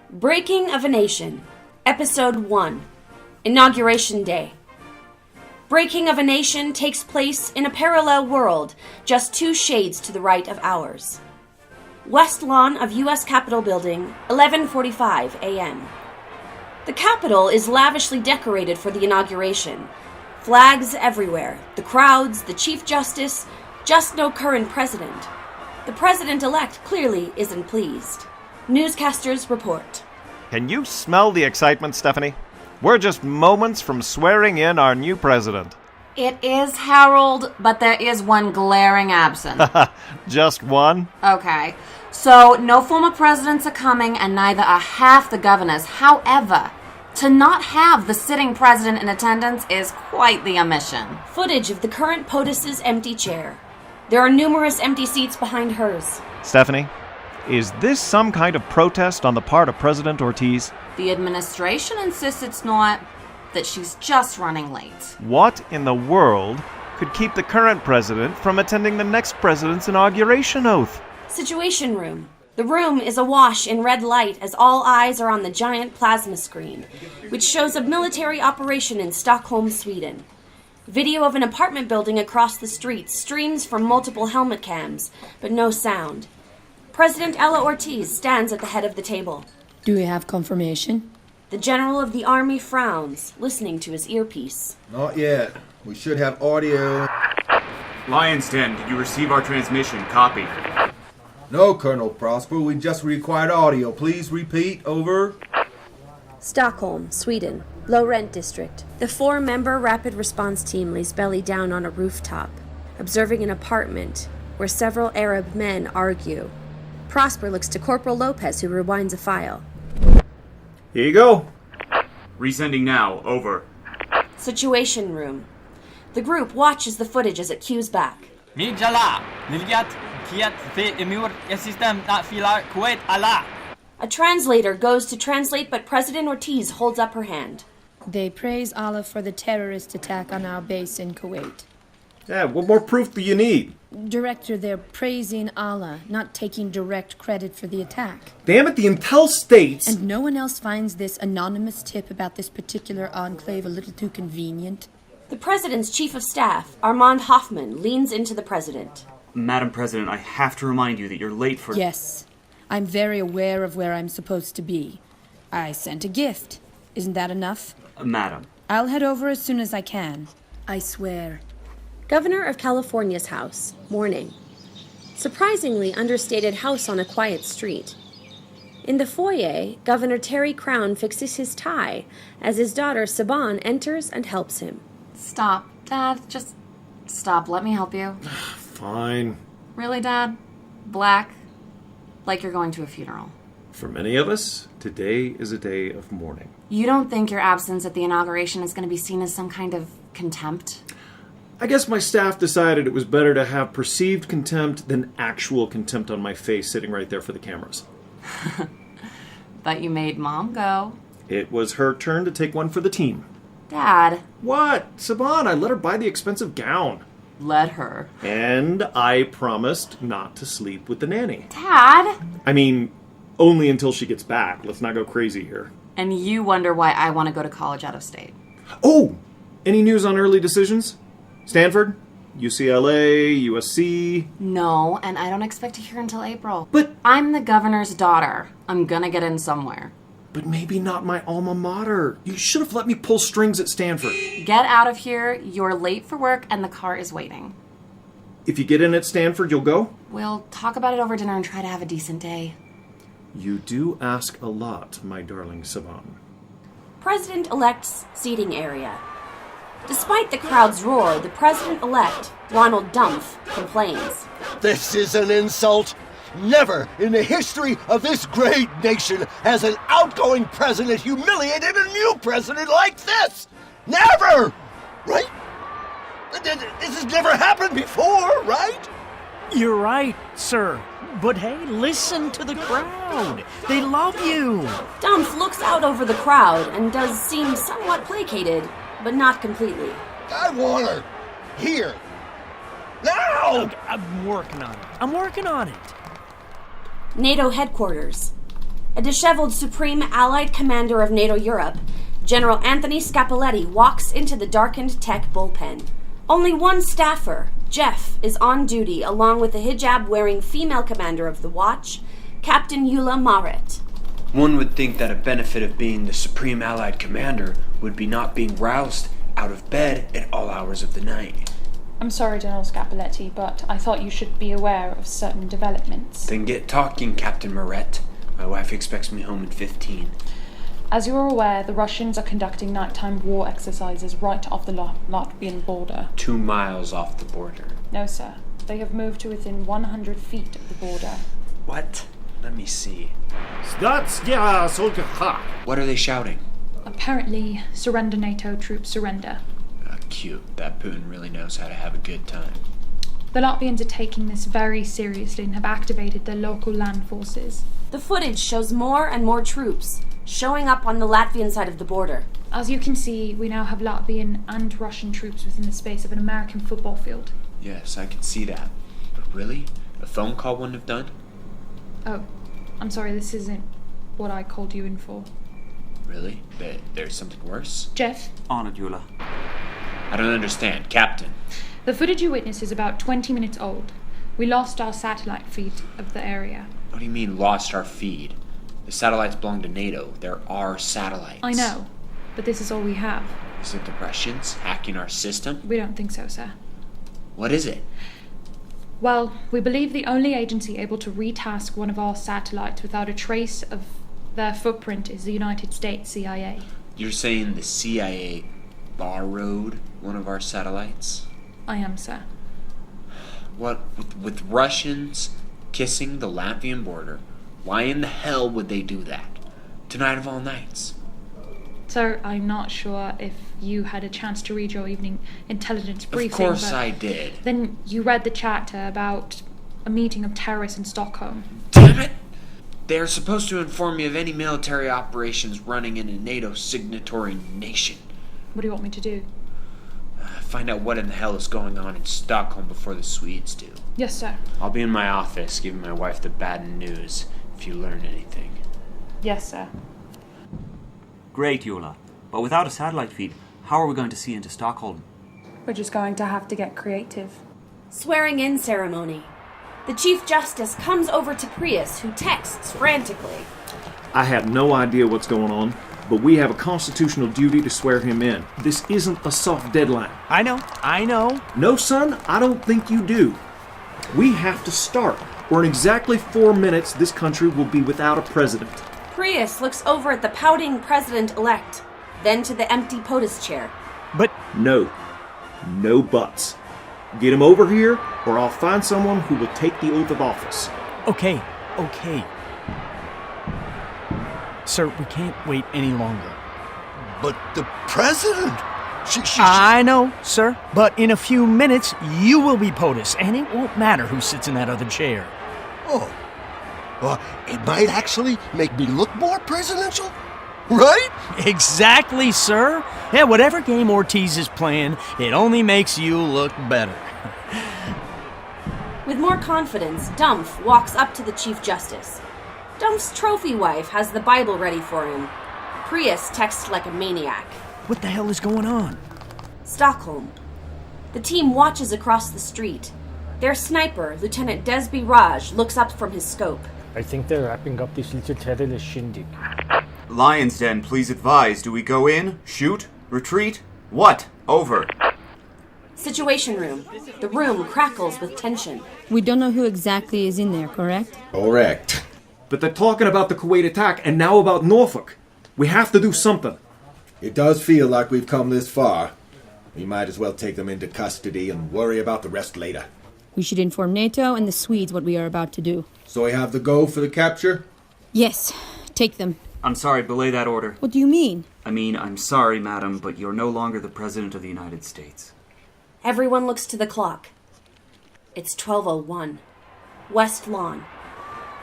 Breaking of a Nation, Episode 1, Inauguration Day. Breaking of a Nation takes place in a parallel world, just 2 shades to the right of ours. West lawn of U.S. Capitol Building, 11:45 a.m. The Capitol is lavishly decorated for the inauguration. Flags everywhere, the crowds, the Chief Justice, just no current president. The president-elect clearly isn't pleased. Newscasters report. Can you smell the excitement, Stephanie? We're just moments from swearing in our new president. It is, Harold, but there is one glaring absence. Just one? Okay. So, no former presidents are coming, and neither are half the governors. However, to not have the sitting president in attendance is quite the omission. Footage of the current POTUS's empty chair. There are numerous empty seats behind hers. Stephanie, is this some kind of protest on the part of President Ortiz? The administration insists it's not, that she's just running late. What in the world could keep the current president from attending the next president's inauguration oath? Situation room. The room is awash in red light as all eyes are on the giant plasma screen, which shows a military operation in Stockholm, Sweden. Video of an apartment building across the street streams from multiple helmet cams, but no sound. President Ella Ortiz stands at the head of the table. Do we have confirmation? The general of the army frowns, listening to his earpiece. Not yet. We should have audio. Lion's Den, did you receive our transmission? Copy. No, Colonel Prosper, we just required audio. Please repeat. Over. Stockholm, Sweden. Low rent district. The 4-member rapid response team lays belly down on a rooftop, observing an apartment where several Arab men argue. Prosper looks to Corporal Lopez, who rewinds a file. Here you go. Resending now. Over. Situation room. The group watches the footage as it cues back. A translator goes to translate, but President Ortiz holds up her hand. They praise Allah for the terrorist attack on our base in Kuwait. Yeah, what more proof do you need? Director, they're praising Allah, not taking direct credit for the attack. Damn it, the intel states... And no one else finds this anonymous tip about this particular enclave a little too convenient? The president's chief of staff, Armand Hoffman, leans into the president. Madam President, I have to remind you that you're late for... Yes, I'm very aware of where I'm supposed to be. I sent a gift. Isn't that enough? Madam. I'll head over as soon as I can. I swear. Governor of California's house, morning. Surprisingly understated house on a quiet street. In the foyer, Governor Terry Crown fixes his tie as his daughter Saban enters and helps him. Stop. Dad, just stop. Let me help you. Fine. Really, Dad? Black? Like you're going to a funeral. For many of us, today is a day of mourning. You don't think your absence at the inauguration is going to be seen as some kind of contempt? I guess my staff decided it was better to have perceived contempt than actual contempt on my face sitting right there for the cameras. But you made Mom go. It was her turn to take one for the team. Dad. What? Saban, I let her buy the expensive gown. Let her. And I promised not to sleep with the nanny. Dad! I mean, only until she gets back. Let's not go crazy here. And you wonder why I want to go to college out of state. Oh! Any news on early decisions? Stanford? UCLA? USC? No, and I don't expect to hear until April. But... I'm the governor's daughter. I'm gonna get in somewhere. But maybe not my alma mater. You should have let me pull strings at Stanford. Get out of here. You're late for work and the car is waiting. If you get in at Stanford, you'll go? We'll talk about it over dinner and try to have a decent day. You do ask a lot, my darling Saban. President-elect's seating area. Despite the crowd's roar, the president-elect, Ronald Dumpf, complains. This is an insult. Never in the history of this great nation has an outgoing president humiliated a new president like this. Never! Right? This has never happened before, right? You're right, sir. But hey, listen to the crowd. They love you. Dumpf looks out over the crowd and does seem somewhat placated, but not completely. I want her. Here. Now! I'm working on it. NATO headquarters. A disheveled Supreme Allied Commander of NATO Europe, General Anthony Scapoletti walks into the darkened tech bullpen. Only one staffer, Jeff, is on duty along with the hijab-wearing female commander of the watch, Captain Eula Marit. One would think that a benefit of being the Supreme Allied Commander would be not being roused out of bed at all hours of the night. I'm sorry, General Scapoletti, but I thought you should be aware of certain developments. Then get talking, Captain Maret. My wife expects me home in 15. As you are aware, the Russians are conducting nighttime war exercises right off the Latvian border. 2 miles off the border. No, sir. They have moved to within 100 feet of the border. What? Let me see. What are they shouting? Apparently, surrender NATO troops, surrender. Cute. That Putin really knows how to have a good time. The Latvians are taking this very seriously and have activated their local land forces. The footage shows more and more troops showing up on the Latvian side of the border. As you can see, we now have Latvian and Russian troops within the space of an American football field. Yes, I can see that. But really? A phone call wouldn't have done? Oh, I'm sorry, this isn't what I called you in for. Really? There's something worse? Jeff? Honored, Eula. I don't understand. Captain. The footage you witnessed is about 20 minutes old. We lost our satellite feed of the area. What do you mean, lost our feed? The satellites belong to NATO. There are satellites. I know, but this is all we have. Is it the Russians hacking our system? We don't think so, sir. What is it? Well, we believe the only agency able to retask one of our satellites without a trace of their footprint is the United States CIA. You're saying the CIA borrowed one of our satellites? I am, sir. What, with Russians kissing the Latvian border, why in the hell would they do that? Tonight of all nights. Sir, I'm not sure if you had a chance to read your evening intelligence briefing. Of course I did. Then you read the chatter about a meeting of terrorists in Stockholm. Damn it! They're supposed to inform me of any military operations running in a NATO signatory nation. What do you want me to do? Find out what in the hell is going on in Stockholm before the Swedes do. Yes, sir. I'll be in my office giving my wife the bad news if you learn anything. Yes, sir. Great, Eula. But without a satellite feed, how are we going to see into Stockholm? We're just going to have to get creative. Swearing in ceremony. The Chief Justice comes over to Prius, who texts frantically. I have no idea what's going on, but we have a constitutional duty to swear him in. This isn't a soft deadline. I know. No, son, I don't think you do. We have to start, or in exactly 4 minutes, this country will be without a president. Prius looks over at the pouting president-elect, then to the empty POTUS chair. But... No buts. Get him over here, or I'll find someone who will take the oath of office. Okay. Sir, we can't wait any longer. But the president! I know, sir, but in a few minutes, you will be POTUS, and it won't matter who sits in that other chair. Oh. Well, it might actually make me look more presidential, right? Exactly, sir. Yeah, whatever game Ortiz is playing, it only makes you look better. With more confidence, Dumph walks up to the Chief Justice. Dumph's trophy wife has the Bible ready for him. Prius texts like a maniac. What the hell is going on? Stockholm. The team watches across the street. Their sniper, Lieutenant Desby Raj, looks up from his scope. I think they're wrapping up this little terrorist shindig. Lion's Den, please advise. Do we go in? Shoot? Retreat? What? Over. Situation room. The room crackles with tension. We don't know who exactly is in there, correct? Correct. But they're talking about the Kuwait attack, and now about Norfolk. We have to do something. It does feel like we've come this far. We might as well take them into custody and worry about the rest later. We should inform NATO and the Swedes what we are about to do. So we have the go for the capture? Yes, take them. I'm sorry, belay that order. What do you mean? I mean, I'm sorry, madam, but you're no longer the President of the United States. Everyone looks to the clock. It's 12:01. West Lawn.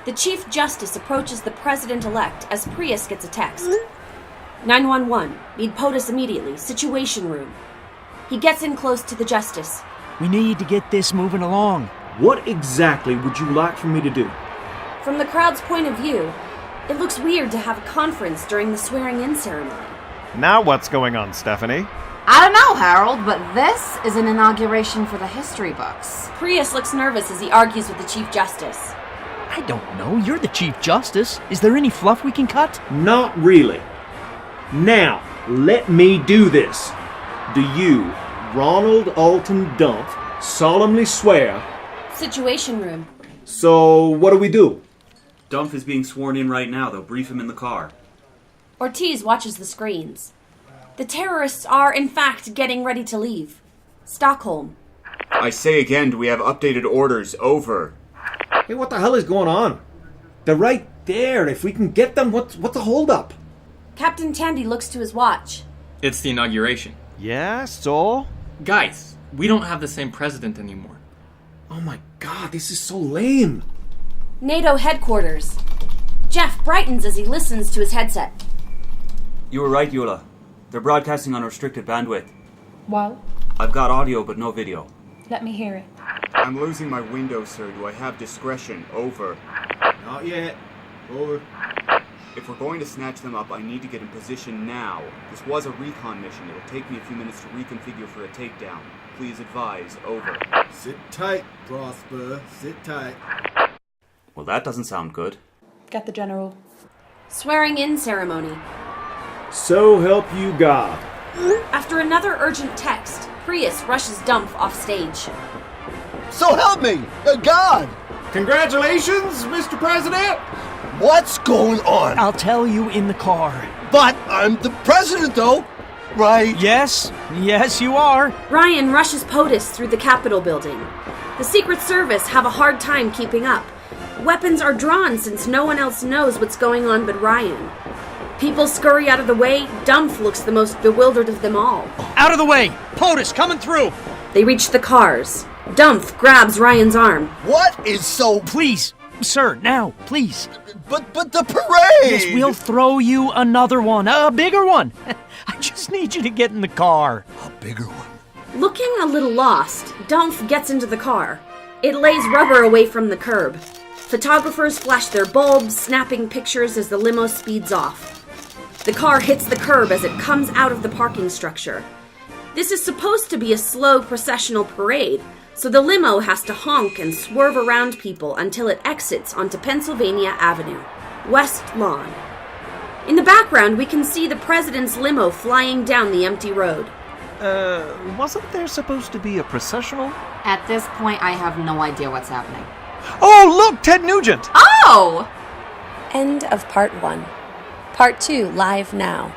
The Chief Justice approaches the President-elect as Prius gets a text. 911. Need POTUS immediately. Situation room. He gets in close to the Justice. We need to get this moving along. What exactly would you like for me to do? From the crowd's point of view, It looks weird to have a conference during the swearing-in ceremony. Now what's going on, Stephanie? I don't know, Harold, but this is an inauguration for the history books. Prius looks nervous as he argues with the Chief Justice. I don't know. You're the Chief Justice. Is there any fluff we can cut? Not really. Now, let me do this. Do you, Ronald Alton Dumpf, solemnly swear? Situation room. So, what do we do? Dumpf is being sworn in right now. They'll brief him in the car. Ortiz watches the screens. The terrorists are, in fact, getting ready to leave. Stockholm. I say again, do we have updated orders? Over. Hey, what the hell is going on? They're right there. If we can get them, what's the holdup? Captain Tandy looks to his watch. It's the inauguration. Yeah, so? Guys, we don't have the same president anymore. Oh my god, this is so lame. NATO headquarters. Jeff brightens as he listens to his headset. You were right, Eula. They're broadcasting on restricted bandwidth. Well, I've got audio but no video. let me hear it. I'm losing my window, sir. Do I have discretion? Over. Not yet. Over. If we're going to snatch them up, I need to get in position now. This was a recon mission. It'll take me a few minutes to reconfigure for a takedown. Please advise. Over. Sit tight, Prosper. Sit tight. Well, that doesn't sound good. Get the general. Swearing-in ceremony. So help you God. After another urgent text, Prius rushes Dumpf off stage. So help me, God! Congratulations, Mr. President! What's going on? I'll tell you in the car. But I'm the president, though, right? Yes, you are. Ryan rushes POTUS through the Capitol building. The Secret Service have a hard time keeping up. Weapons are drawn since no one else knows what's going on but Ryan. People scurry out of the way. Dumpf looks the most bewildered of them all. Out of the way! POTUS coming through! They reach the cars. Dumpf grabs Ryan's arm. What is so... Please, sir, now, please. But the parade! Yes, we'll throw you another one, a bigger one. I just need you to get in the car. A bigger one? Looking a little lost, Dumpf gets into the car. It lays rubber away from the curb. Photographers flash their bulbs, snapping pictures as the limo speeds off. The car hits the curb as it comes out of the parking structure. This is supposed to be a slow processional parade, so the limo has to honk and swerve around people until it exits onto Pennsylvania Avenue, West Lawn. In the background, we can see the president's limo flying down the empty road. Wasn't there supposed to be a processional? At this point, I have no idea what's happening. Oh, look, Ted Nugent! Oh! End of part 1. Part 2 live now.